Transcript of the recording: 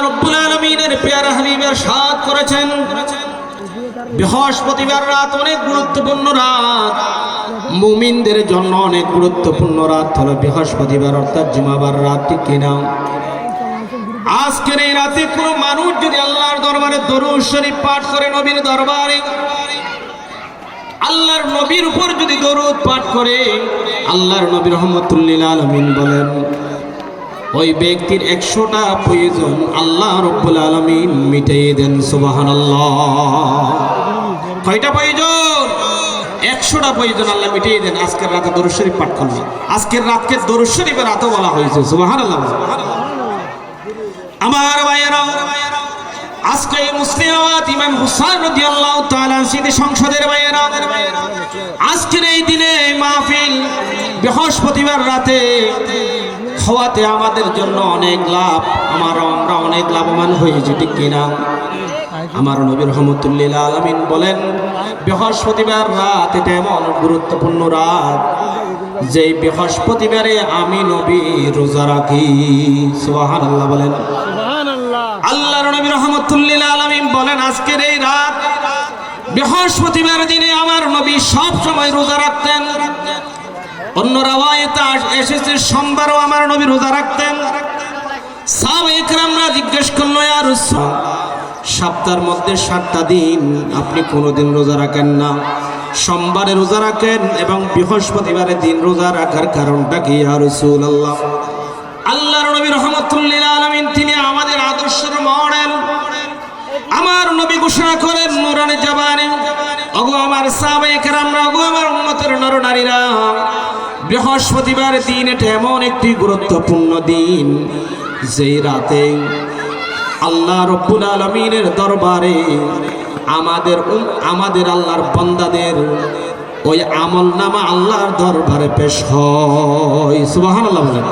রব্বুল আলামিনের প্যারা হাবিব ইরশাদ করেছেন, বৃহস্পতিবার রাত অনেক গুরুত্বপূর্ণ রাত, মুমিনদের জন্য অনেক গুরুত্বপূর্ণ রাত হলো বৃহস্পতিবার অর্থাৎ জুমাবার রাত। ঠিক কিনা? আজকের এই রাতে কোনো মানুষ যদি আল্লাহর দরবারে দরুদ শরীফ পাঠ করে, নবীর দরবারে আল্লাহর নবীর উপর যদি দরুদ পাঠ করে, আল্লাহর নবী রাহমাতুল লিল আলামিন বলেন ওই ব্যক্তির 100টা প্রয়োজন আল্লাহ রাব্বুল আলামিন মিটিয়ে দেন। সুবহানাল্লাহ। কয়টা প্রয়োজন? 100টা প্রয়োজন আল্লাহ মিটিয়ে দেন আজকের রাতে দরুদ শরীফ পাঠ করলে। আজকের রাতকে দরুদ শরীফের রাতও বলা হয়েছে। সুবহানাল্লাহ। আমার ভাইয়েরা, আজকে মুসলিমাত ইমাম হুসাইন রাদিয়াল্লাহু তাআলা সিটি সংসদের ভাইয়েরা, আজকের এই দিনে মাহফিল বৃহস্পতিবার রাতে হওয়াতে আমাদের জন্য অনেক লাভ, আমরা অনেক লাভবান হয়েছি। ঠিক কিনা? আমার নবী রাহমাতুল লিল আলামিন বলেন বৃহস্পতিবার রাত এটা এমন গুরুত্বপূর্ণ রাত যে বৃহস্পতিবারে আমি নবী রোজা রাখি। সুবহানাল্লাহ বলেন। আল্লাহর নবী রাহমাতুল লিল আলামিন বলেন আজকের এই রাত বৃহস্পতিবার দিনে আমার নবী সব সময় রোজা রাখতেন। অন্য রাওয়ায়াতে এসেছে সোমবারও আমার নবী রোজা রাখতেন। সাহাবায়ে কেরামরা জিজ্ঞেস করলো, ইয়া রাসূল, সপ্তাহের মধ্যে 7টা দিন আপনি কোনোদিন রোজা রাখেন না, সোমবারে রোজা রাখেন এবং বৃহস্পতিবারের দিন রোজা রাখার কারণটা কি ইয়া রাসূলুল্লাহ? আল্লাহর নবী রাহমাতুল লিল আলামিন তিনি আমাদের আদর্শের মডেল। আমার নবী ঘোষণা করেন নূরানি জবানে, ওগো আমার সাহাবায়ে কেরামরা, ওগো আমার উম্মতের নরনারীরা, বৃহস্পতিবার দিন এটা এমন একটি গুরুত্বপূর্ণ দিন যেই রাতে আল্লাহ রাব্বুল আলামিনের দরবারে আমাদের আল্লাহর বান্দাদের ওই আমলনামা আল্লাহর দরবারে পেশ হয়। সুবহানাল্লাহ বলেন।